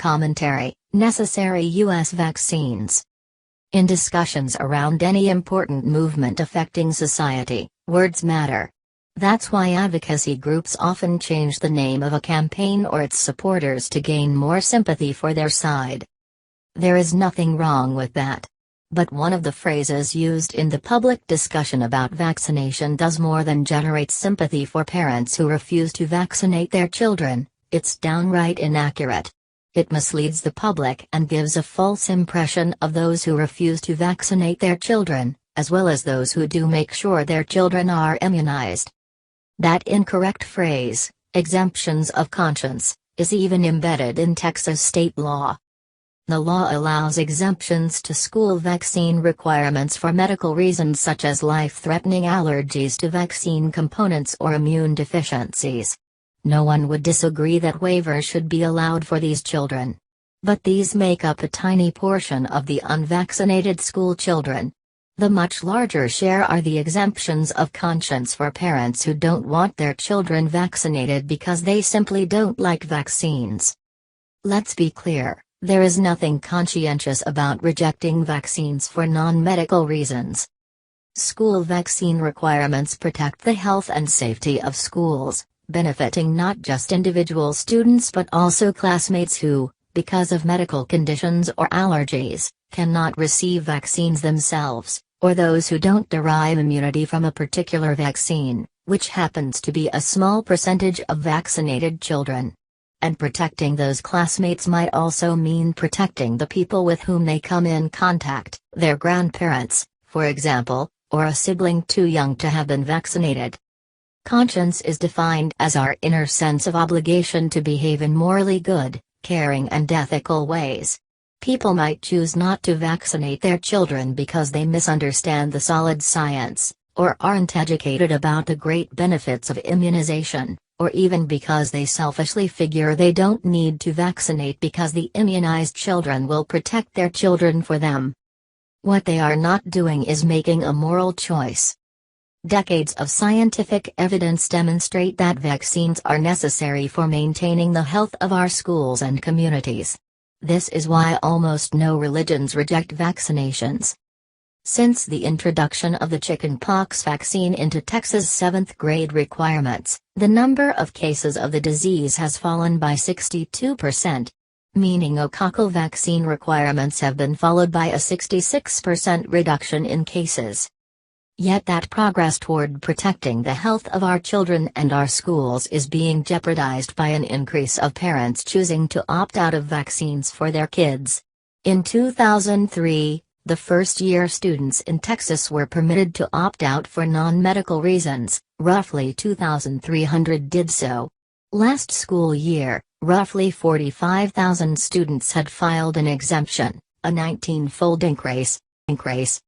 Commentary, Necessary U.S. Vaccines. In discussions around any important movement affecting society, words matter. That's why advocacy groups often change the name of a campaign or its supporters to gain more sympathy for their side. There is nothing wrong with that. But one of the phrases used in the public discussion about vaccination does more than generate sympathy for parents who refuse to vaccinate their children. It's downright inaccurate. It misleads the public and gives a false impression of those who refuse to vaccinate their children, as well as those who do make sure their children are immunized. That incorrect phrase, exemptions of conscience, is even embedded in Texas state law. The law allows exemptions to school vaccine requirements for medical reasons such as life-threatening allergies to vaccine components or immune deficiencies. No one would disagree that waivers should be allowed for these children. But these make up a tiny portion of the unvaccinated school children. The much larger share are the exemptions of conscience for parents who don't want their children vaccinated because they simply don't like vaccines. Let's be clear, there is nothing conscientious about rejecting vaccines for non-medical reasons. School vaccine requirements protect the health and safety of schools, benefiting not just individual students but also classmates who, because of medical conditions or allergies, cannot receive vaccines themselves, or those who don't derive immunity from a particular vaccine, which happens to be a small percentage of vaccinated children. And protecting those classmates might also mean protecting the people with whom they come in contact, their grandparents, for example, or a sibling too young to have been vaccinated. Conscience is defined as our inner sense of obligation to behave in morally good, caring and ethical ways. People might choose not to vaccinate their children because they misunderstand the solid science, or aren't educated about the great benefits of immunization, or even because they selfishly figure they don't need to vaccinate because the immunized children will protect their children for them. What they are not doing is making a moral choice. Decades of scientific evidence demonstrate that vaccines are necessary for maintaining the health of our schools and communities. This is why almost no religions reject vaccinations. Since the introduction of the chickenpox vaccine into Texas 7th grade requirements, the number of cases of the disease has fallen by 62%. Meningococcal vaccine requirements have been followed by a 66% reduction in cases. Yet that progress toward protecting the health of our children and our schools is being jeopardized by an increase of parents choosing to opt out of vaccines for their kids. In 2003, the first-year students in Texas were permitted to opt out for non-medical reasons. Roughly 2,300 did so. Last school year, roughly 45,000 students had filed an exemption, a 19-fold increase.